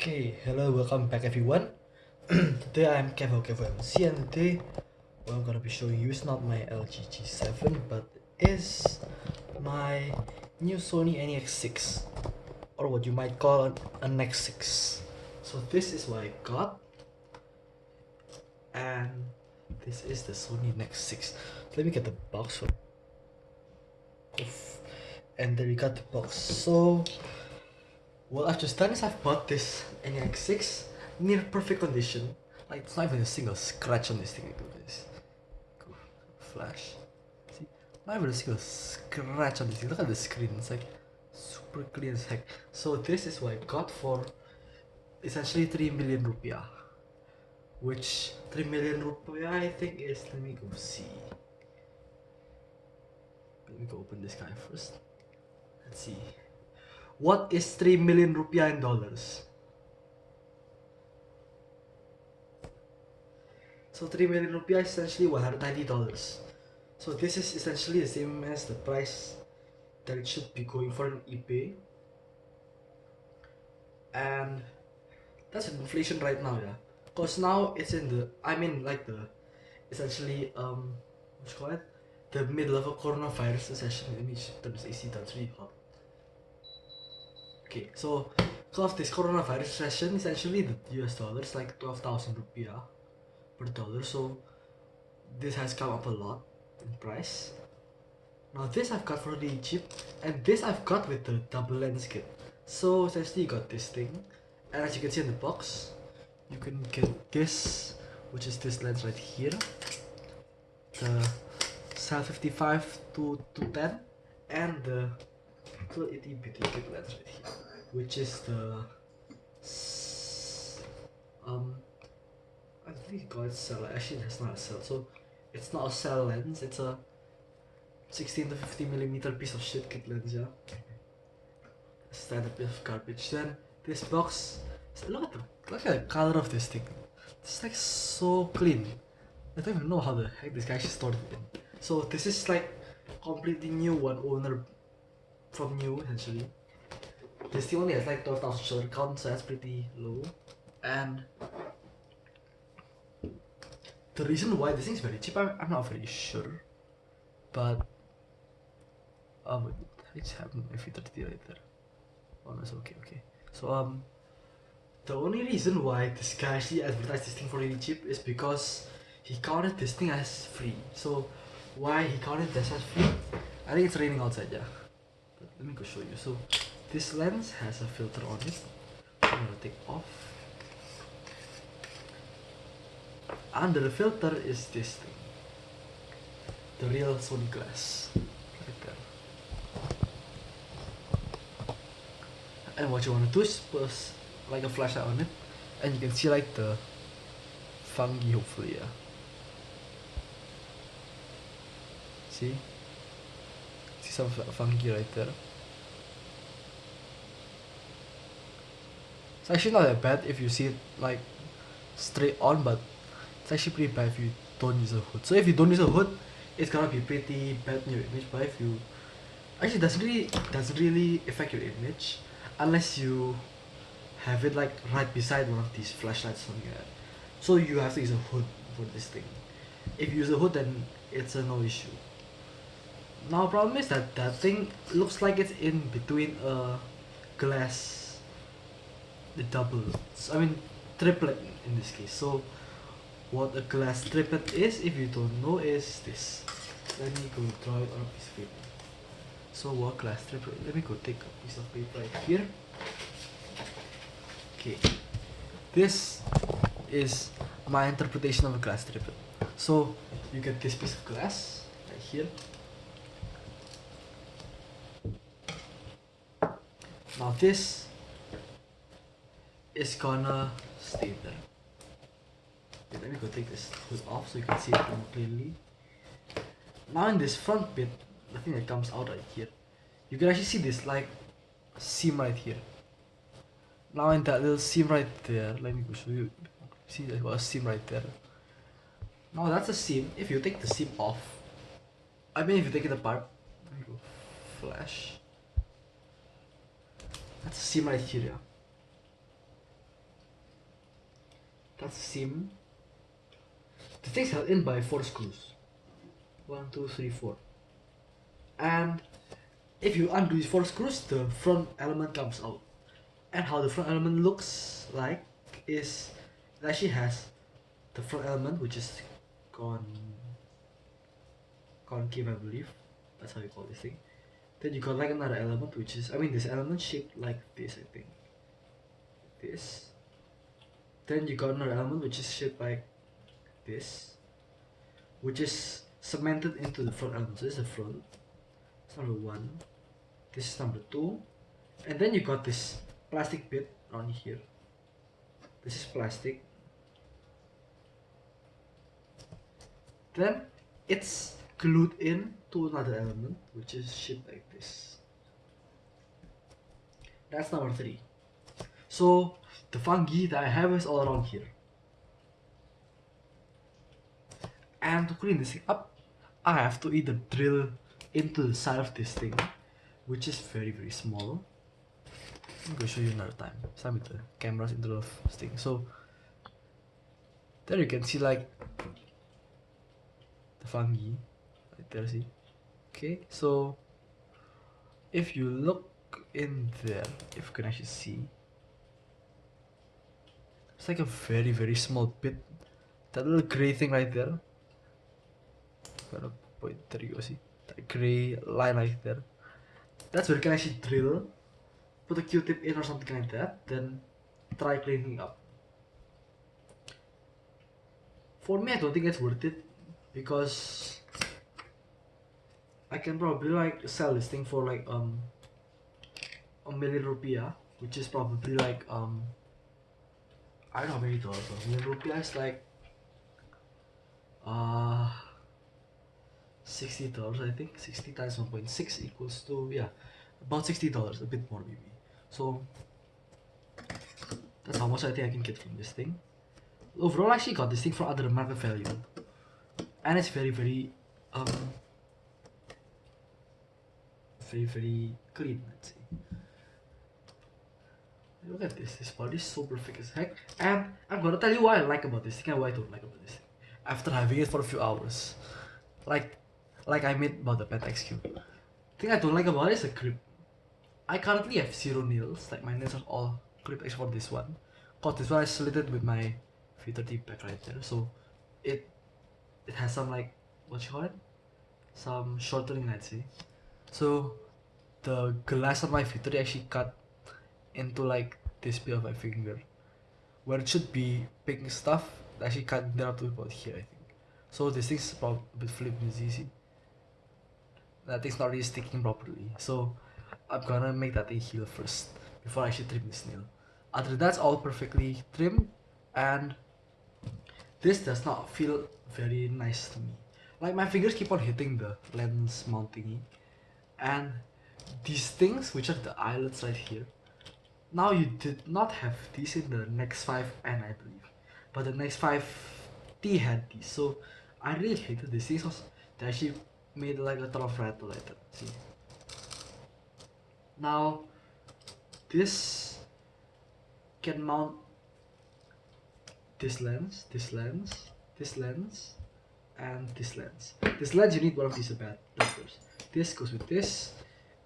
Okay, hello, welcome back everyone. Today I'm KevoMC and today what I'm gonna be showing you is not my LG G7 but is my new Sony NEX6 or what you might call an X6. So this is what I got and this is the Sony NEX6. Let me get the box for Oof. And there you got the box. So what I've just done is I've bought this NEX6 near perfect condition. Like it's not even a single scratch on this thing. Look at this. Go flash. See? Not even a single scratch on this thing. Look at the screen. It's like super clean as heck. So this is what I got for essentially 3 million rupiah. Which 3 million rupiah I think is, let me go see. Let me go open this guy first. Let's see. What is 3 million rupiah in dollars? So 3 million rupiah is essentially $190. So this is essentially the same as the price that it should be going for in eBay. And that's inflation right now, yeah. Cause now it's in the, I mean like the, essentially what's called it? The middle of a coronavirus recession. Let me turn this AC down, it's really hot. Okay, so because of this coronavirus recession, essentially the US dollar is like 12,000 rupiah per dollar. So this has come up a lot in price. Now this I've got for really cheap, and this I've got with the double lens kit. So essentially you got this thing, and as you can see in the box, you can get this, which is this lens right here, the Cell 55 to 210, and the little itty bitty kit lens right here, which is the I think you call it cell. Actually, that's not a cell. So it's not a cell lens. It's a 16 to 50mm piece of shit kit lens, yeah. Standard bit of garbage. Then this box, look at the color of this thing. It's like so clean. I don't even know how the heck this guy stored it in. So this is like completely new one owner from new essentially. This thing only has like 12,000 shutter count, so that's pretty low. And the reason why this thing is very cheap, I'm not very sure, but it's having F30 right there. Oh no, it's okay. So the only reason why this guy actually advertised this thing for really cheap is because he counted this thing as free. So why he counted this as free? I think it's raining outside, yeah. But let me go show you. So this lens has a filter on it. I'm gonna take off. Under the filter is this thing, the real Sony glass, right there. And what you want to do is put like a flashlight on it, and you can see like the fungi, hopefully, yeah. See some fungi right there. It's actually not that bad if you see it like straight on, but it's actually pretty bad if you don't use a hood. So if you don't use a hood, it's gonna be pretty bad in your image. But if you actually doesn't really affect your image unless you have it like right beside one of these flashlights on your head. So you have to use a hood for this thing. If you use a hood, then it's a no issue. Now problem is that that thing looks like it's in between a glass, the double, I mean triplet in this case. So what a glass triplet is, if you don't know, is this. Let me go draw it on a piece of paper. So what glass triplet, let me go take a piece of paper right here. Okay, this is my interpretation of a glass triplet. So you get this piece of glass right here. Now this is gonna stay there. Okay, let me go take this hood off so you can see it more clearly. Now in this front bit, the thing that comes out right here, you can actually see this like seam right here. Now in that little seam right there, let me go show you. See, there's got a seam right there. Now that's a seam. If you take the seam off, I mean if you take it apart, let me go flash. That's a seam right here, yeah. That's the seam. The thing's held in by 4 screws. 1, 2, 3, 4. And if you undo these 4 screws, the front element comes out. And how the front element looks like is it actually has the front element, which is concave, I believe. That's how you call this thing. Then you got like another element, which is, I mean, this element shaped like this, I think. This. Then you got another element which is shaped like this, which is cemented into the front element. So this is the front. It's number 1. This is number 2. And then you got this plastic bit around here. This is plastic. Then it's glued in to another element which is shaped like this. That's number 3. So the fungi that I have is all around here. And to clean this thing up, I have to either drill into the side of this thing, which is very very small. I'm going to show you another time. Some with the cameras in the this thing. So there you can see like the fungi right there, see? Okay, so if you look in there, if you can actually see, it's like a very very small bit. That little gray thing right there. Gonna point, there you go, see? That gray line right there. That's where you can actually drill, put a Q-tip in or something like that, then try cleaning up. For me, I don't think it's worth it because I can probably like sell this thing for like ₱1,000,000, which is probably like I don't know how many dollars. ₱1,000,000 is like $60, I think. 60 times 1.6 equals to, yeah, about $60, a bit more maybe. So that's how much I think I can get from this thing. Overall, I actually got this thing for other market value, and it's very very very clean, let's say. Look at this body is so perfect as heck. And I'm gonna tell you what I like about this thing and what I don't like about this thing after having it for a few hours. Like I made about the Pentax Q. The thing I don't like about it is the grip. I currently have 0 nails, like my nails are all clipped except for this one. Cause this one I slit it with my V30 back right there, so it has some like, what you call it? Some shortening, I'd say. So the glass on my V30 actually cut into like this bit of my finger, where it should be picking stuff. Actually cut down to about here, I think. So this thing's probably a bit flimsy. That thing's not really sticking properly. So I'm gonna make that thing heal first before I actually trim this nail. Other than that's all perfectly trimmed, and this does not feel very nice to me. Like my fingers keep on hitting the lens mount thingy, and these things, which are the eyelets right here. Now you did not have these in the Nex 5N, I believe, but the Nex 5T had these. So I really hated these things because they actually made like a ton of rattle like that. See. Now this can mount this lens, this lens, this lens, and this lens. This lens you need one of these adapters. This goes with this,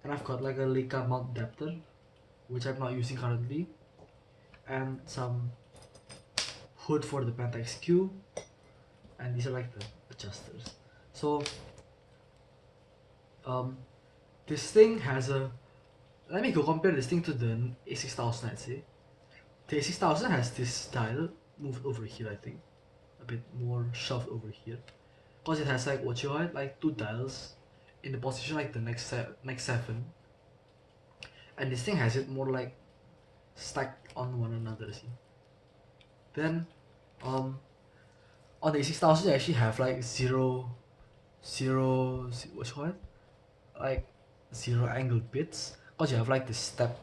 and I've got like a Leica mount adapter, which I'm not using currently, and some hood for the Pentax Q, and these are like the adjusters. So this thing has a, let me go compare this thing to the A6000, I'd say. The A6000 has this dial moved over here, I think, a bit more shoved over here, because it has like, what you call, like 2 dials in the position like the Nex 7, and this thing has it more like stacked on one another, see. Then on the A6000 you actually have like zero what you call it, like 0 angle bits, because you have like this step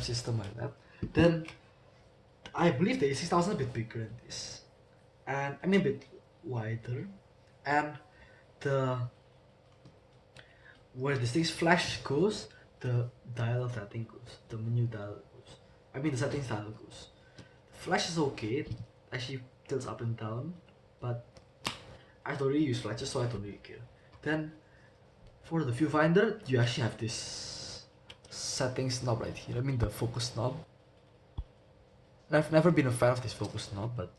system like that. Then I believe the A6000 is a bit bigger than this, and I mean a bit wider, and the where this thing's flash goes, the dial of that thing goes, the menu dial goes. I mean the settings dial goes. The flash is okay, actually tilts up and down, but I don't really use flashes, so I don't really care. Then for the viewfinder, you actually have this settings knob right here. I mean the focus knob. I've never been a fan of this focus knob, but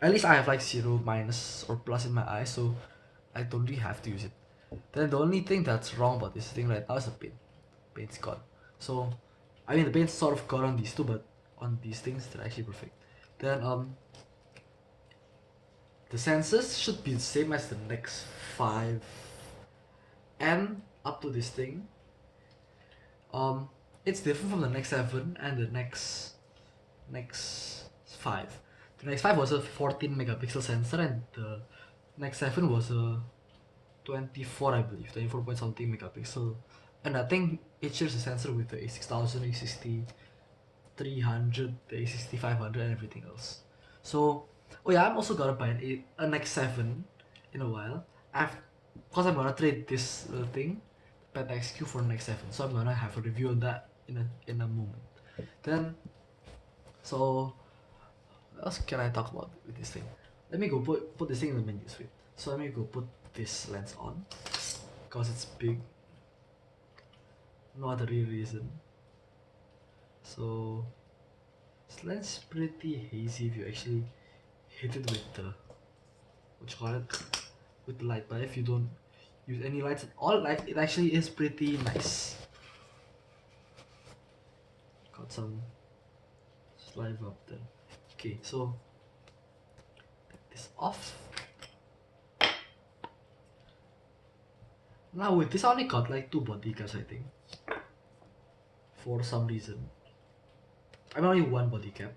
at least I have like 0, minus, or plus in my eyes, so I don't really have to use it. Then the only thing that's wrong about this thing right now is the paint. Paint's gone. So, I mean the paint's sort of gone on these two, but on these things they're actually perfect. Then the sensors should be the same as the next 5 and up to this thing. It's different from the next 7 and the next 5. The next 5 was a 14 megapixel sensor and the next 7 was a 24, I believe, 24 point something megapixel. And I think it shares a sensor with the A6000, A60 300, the A60 500 and everything else. So, oh yeah, I'm also gonna buy an X7 in a while. Cause I'm gonna trade this little thing, PetXQ, for an X7. So I'm gonna have a review on that in a moment. Then, so what else can I talk about with this thing? Let me go put this thing in the menu suite. So let me go put this lens on, cause it's big. No other real reason. So this lens is pretty hazy if you actually hit it with the with the light, but if you don't use any lights at all, like, it actually is pretty nice. Got some saliva up there. Okay, so take this off. Now with this I only got like 2 body caps, I think, for some reason. I mean only 1 body cap.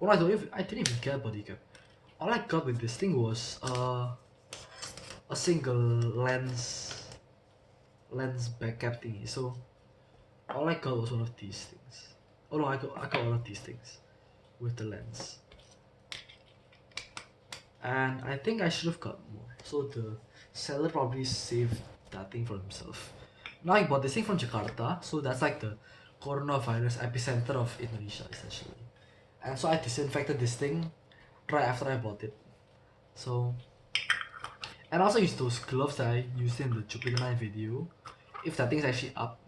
Oh, I didn't even get a body cap. All I got with this thing was a single lens back cap thingy. So all I got was one of these things. Oh no, I got one of these things with the lens. And I think I should have got more. So the seller probably saved that thing for himself. Now I bought this thing from Jakarta, so that's like the coronavirus epicenter of Indonesia essentially. And so I disinfected this thing right after I bought it. So, and I also used those gloves that I used in the Jupiter 9 video. If that thing's actually up,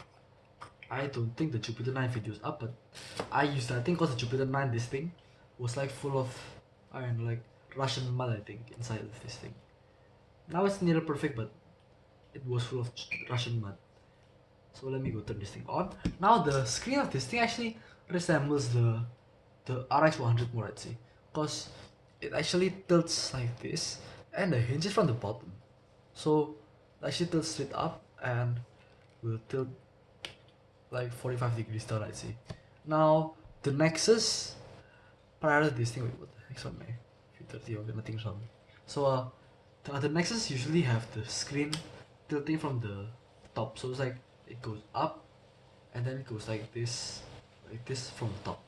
I don't think the Jupiter 9 video is up, but I used that thing because the Jupiter 9, this thing was like full of, I don't know, like Russian mud, I think, inside of this thing. Now it's near perfect, but it was full of Russian mud. So let me go turn this thing on. Now the screen of this thing actually resembles the RX 100 more, I'd say, because it actually tilts like this and the hinge is from the bottom, so it actually tilts straight up and will tilt like 45 degrees down, I'd say. Now the Nexus, prior to this thing, wait, what the heck's on my 30? Okay, nothing's wrong. So the Nexus usually have the screen tilting from the top, so it's like it goes up and then it goes like this from the top.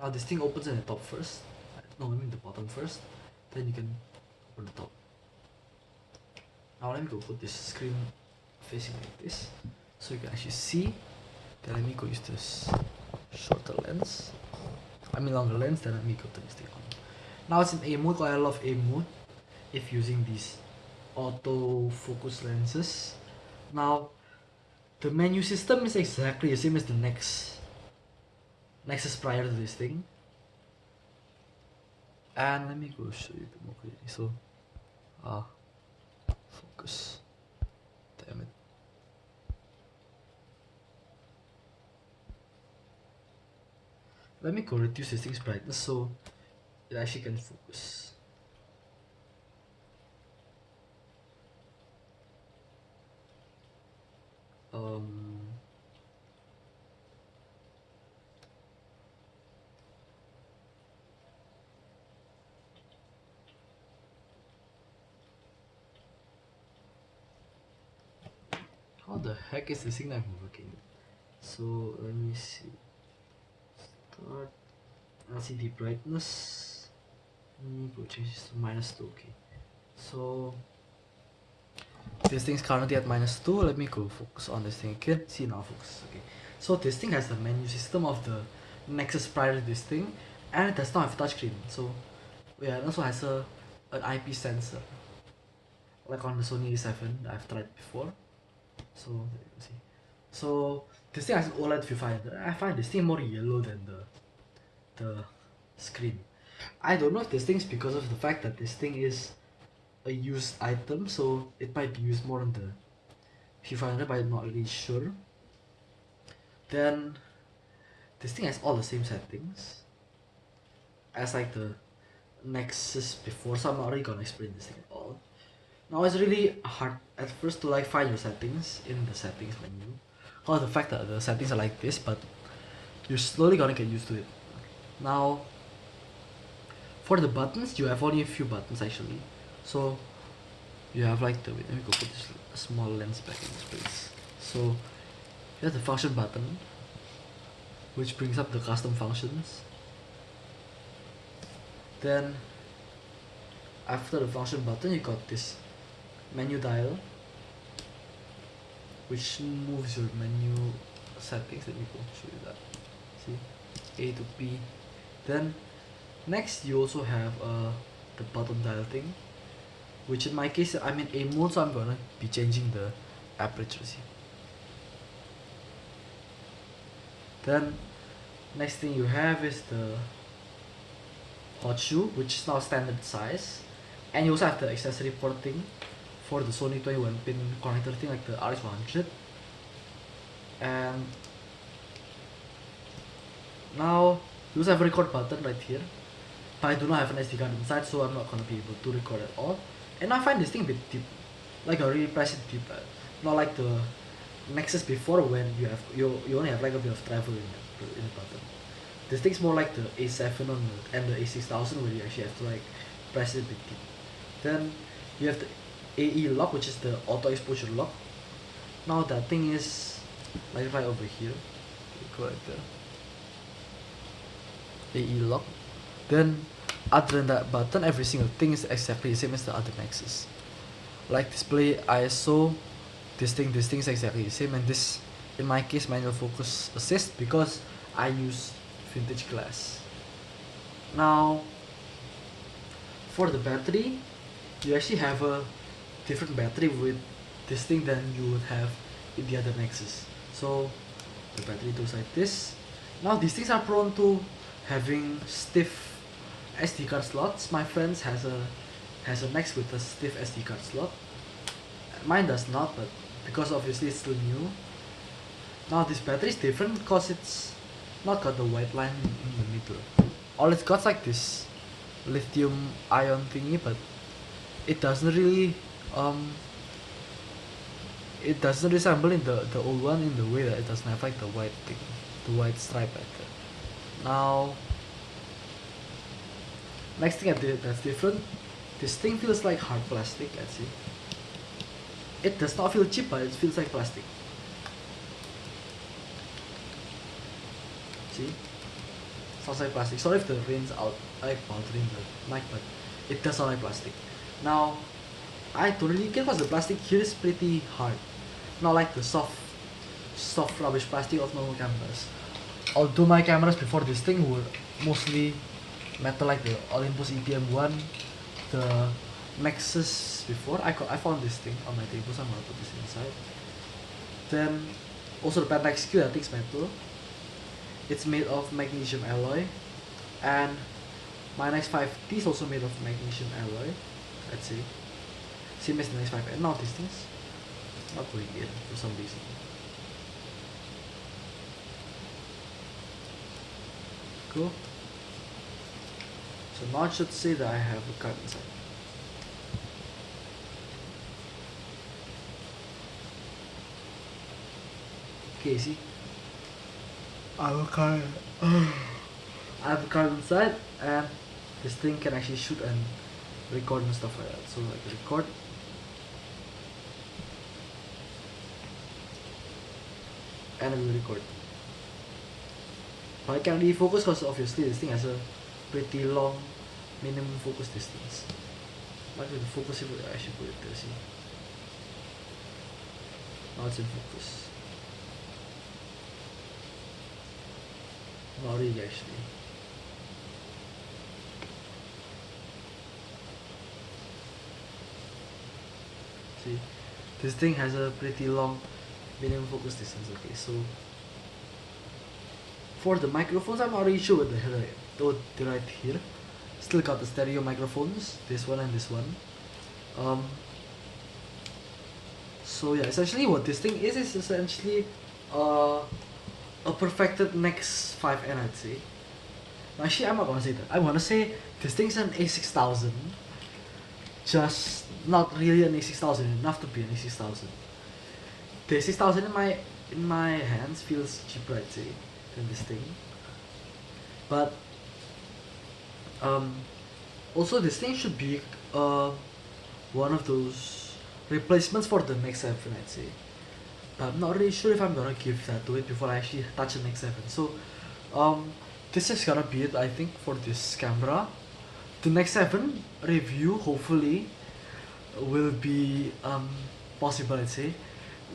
Now this thing opens at the top first. No, I mean the bottom first. Then you can open the top. Now let me go put this screen facing like this, so you can actually see. Then let me go use this shorter lens. I mean longer lens. Then let me go turn this thing on. Now it's in A mode. I love A mode if using these auto focus lenses. Now the menu system is exactly the same as the Nexus prior to this thing. And let me go show you a bit more clearly. So, focus. Damn it. Let me go reduce this thing's brightness so it actually can focus. How the heck is this thing not working? So let me see. Start LCD brightness. Let me go change this to -2. Okay. So this thing's currently at -2. Let me go focus on this thing again. See, now focus. Okay. So this thing has the menu system of the Nexus prior to this thing, and it does not have touchscreen. So yeah, it also has an IP sensor, like on the Sony A7 I've tried before. So there you see. So this thing has OLED viewfinder. I find this thing more yellow than the screen. I don't know if this thing is because of the fact that this thing is a used item, so it might be used more on the viewfinder, but I'm not really sure. Then this thing has all the same settings as like the Nexus before, so I'm not really gonna explain this thing at all. Now it's really hard at first to like find your settings in the settings menu. Or the fact that the settings are like this, but you're slowly gonna get used to it. Now for the buttons, you have only a few buttons actually. So you have like the, wait, let me go put this small lens back in this place. So you have the function button, which brings up the custom functions. Then after the function button, you got this menu dial, which moves your menu settings. Let me go show you that. See, A to P. Then next you also have the button dial thing, which in my case I'm in A mode, so I'm gonna be changing the aperture. See. Then next thing you have is the hot shoe, which is now standard size, and you also have the accessory port thing for the Sony 21 pin connector thing, like the RX100. And now you also have a record button right here, but I do not have an SD card inside, so I'm not gonna be able to record at all. And I find this thing a bit deep, like I really press it deep, not like the Nexus before when you only have like a bit of travel in the button. This thing's more like the A7 on and the A6000, where you actually have to like press it a bit deep. Then you have the AE lock, which is the auto exposure lock. Now that thing is like right over here. Go right there. AE lock. Then other than that button, every single thing is exactly the same as the other Nexus. Like display ISO, this thing is exactly the same, and this in my case manual focus assist because I use vintage glass. Now for the battery, you actually have a different battery with this thing than you would have in the other Nexus. So the battery goes like this. Now these things are prone to having stiff SD card slots. My friends has a Nex with a stiff SD card slot. Mine does not, but because obviously it's still new. Now this battery is different because it's not got the white line in the middle. All it's got like this lithium ion thingy, but it doesn't really it doesn't resemble in the old one in the way that it doesn't have like the white thing, the white stripe right there. Now next thing I did that's different, this thing feels like hard plastic. Let's see. It does not feel cheap, but it feels like plastic. See? Sounds like plastic. Sorry if the rain's out like bothering the mic, but it does sound like plastic. Now I totally get because the plastic here is pretty hard. Not like the soft rubbish plastic of normal cameras. Although my cameras before this thing were mostly metal, like the Olympus EPM1, the Nexus before. I found this thing on my table, so I'm gonna put this inside. Then also the Pentax Q, I think it's metal. It's made of magnesium alloy, and my Nex 5T is also made of magnesium alloy. Let's see. Same as the Nex 5N. Now these things not going in for some reason. Cool. So now it should say that I have a card inside. Okay, see? I have a card. I have a card inside, and this thing can actually shoot and record and stuff like that. So like record. And I will record. But I can't really focus because obviously this thing has a pretty long minimum focus distance. Like with the focus, I should put it there, see? Now it's in focus. Not really actually. actually. This thing has a pretty long minimum focus distance. Okay, so for the microphones, I'm not really sure what the hell they're right here. Still got the stereo microphones, this one and this one. So yeah, essentially what this thing is essentially uh, a perfected Nex 5N, I'd say. Actually, I'm not gonna say that. I'm gonna say this thing's an A6000, just not really an A6000 enough to be an A6000. The A6000 in my hands feels cheaper, I'd say, than this thing. But also this thing should be one of those replacements for the Nex 7, I'd say. But I'm not really sure if I'm gonna give that to it before I actually touch the Nex 7. So this is gonna be it, I think, for this camera. The Nex 7 review hopefully will be possible, I'd say,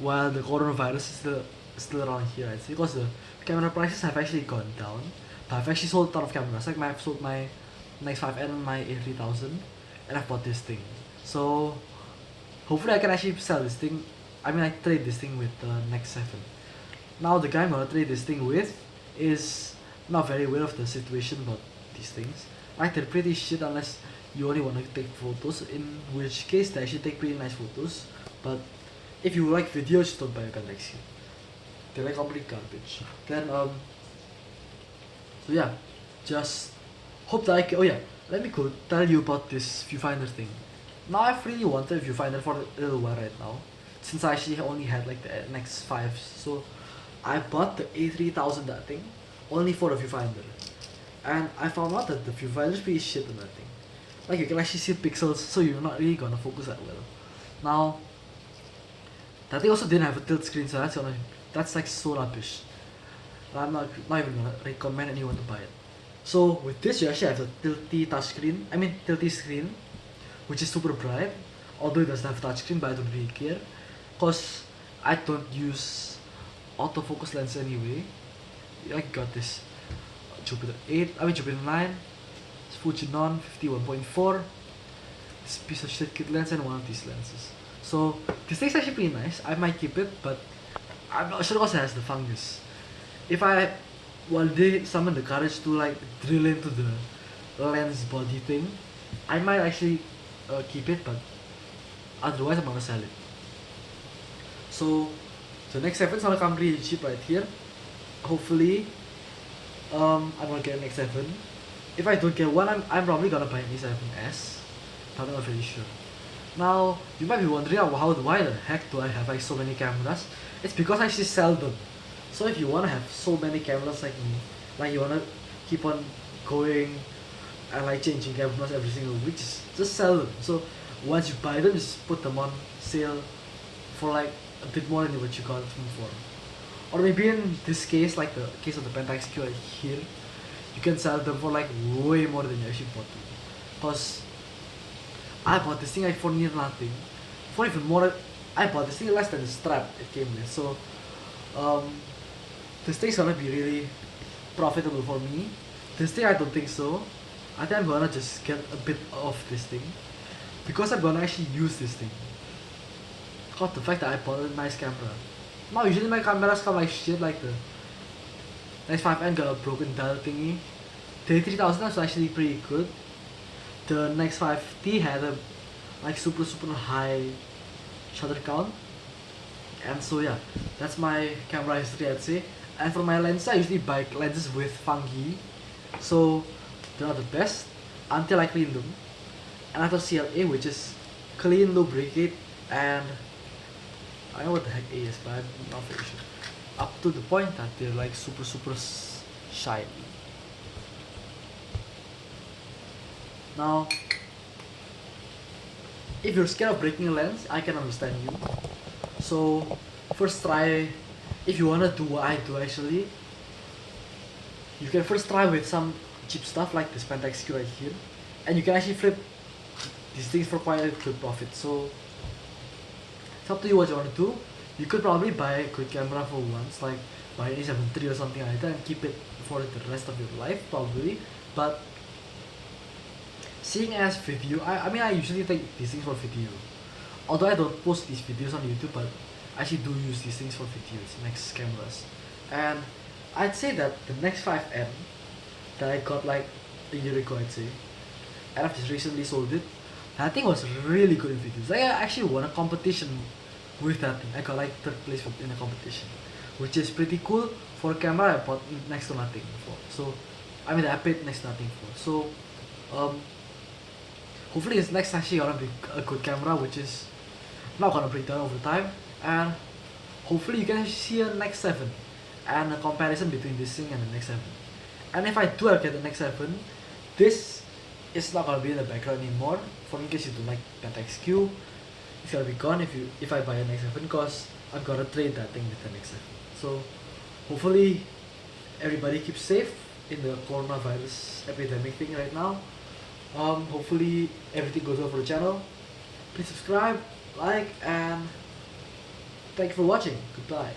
while the coronavirus is still around here, I'd say, because the camera prices have actually gone down. But I've actually sold a ton of cameras. Like I've sold my Nex 5N and my A3000, and I've bought this thing. So hopefully I can actually sell this thing. I mean, I trade this thing with the Nex 7. Now the guy I'm gonna trade this thing with is not very aware of the situation about these things. Like, they're pretty shit unless you only want to take photos, in which case they actually take pretty nice photos. But if you like videos, just don't buy a Galaxy. They're like complete garbage. Then so yeah, just hope that I can. Oh yeah, let me go tell you about this viewfinder thing. Now I've really wanted a viewfinder for a little while right now, since I actually only had like the Nex 5. So I bought the A3000, that thing, only for a viewfinder. And I found out that the viewfinder is pretty shit on that thing. Like, you can actually see pixels, so you're not really gonna focus that well. Now, that thing also didn't have a tilt screen, so that's like so rubbish. I'm not even gonna recommend anyone to buy it. So with this, you actually have a tilty touchscreen. I mean tilty screen, which is super bright. Although it doesn't have touchscreen, but I don't really care, cause I don't use autofocus lens anyway. I got this Jupiter 8, I mean Jupiter 9, Fujinon 51.4, this piece of shit kit lens, and one of these lenses. So this thing's actually pretty nice. I might keep it, but I'm not sure because it has the fungus. If I one day summon the courage to like drill into the lens body thing, I might actually keep it, but otherwise I'm gonna sell it. So the Nex 7 is gonna come really cheap right here. Hopefully I'm gonna get an Nex 7. If I don't get one, I'm probably gonna buy an A7S, but I'm not really sure. Now you might be wondering, why the heck do I have like so many cameras? It's because I actually sell them. So if you wanna have so many cameras like me, like you wanna keep on going and like changing cameras every single week, just sell them. So once you buy them, just put them on sale for like a bit more than what you got them for. Or maybe in this case, like the case of the Pentax Q right here, you can sell them for like way more than you actually bought them. Cause I bought this thing like for near nothing. For even more, I bought this thing less than the strap it came with. So this thing's gonna be really profitable for me. This thing I don't think so. I think I'm gonna just get a bit of this thing, because I'm gonna actually use this thing. Cause the fact that I bought a nice camera. Now usually my cameras come like shit, like the Nex 5N got a broken dial thingy. The 3000 was actually pretty good. The Nex 5T had a like super high shutter count. And so yeah, that's my camera history, I'd say. And for my lenses, I usually buy lenses with fungi, so they're not the best until I clean them. And I have CLA, which is clean, lubricate, and I don't know what the heck A is, but I'm not very sure. Up to the point that they're like super shiny. Now, if you're scared of breaking a lens, I can understand you. So first try, if you wanna do what I do actually, you can first try with some cheap stuff like this Pentax Q right here, and you can actually flip these things for quite a good profit. So it's up to you what you want to do. You could probably buy a good camera for once, like buy an A7 III or something like that, and keep it for the rest of your life probably. But seeing as video, I mean I usually take these things for video. although I don't post these videos on YouTube, but I actually do use these things for videos, next cameras. And I'd say that the Nex 5M that I got like a year ago, I'd say, and I've just recently sold it. That thing was really good in videos. I actually won a competition with that thing. I got like third place in a competition, which is pretty cool for a camera I bought next to nothing for. So, I mean, I paid next to nothing for. So, hopefully this next actually gonna be a good camera, which is not gonna break down over time, and hopefully you can see a Nex 7 and a comparison between this thing and the Nex 7. And if I do ever get the Nex 7, this is not gonna be in the background anymore. For in case you don't like PetXQ, it's gonna be gone if I buy a Nex 7, because I'm gonna trade that thing with the Nex 7. So hopefully everybody keeps safe in the coronavirus epidemic thing right now. Hopefully everything goes well for the channel. Please subscribe, like, and thank you for watching. Goodbye.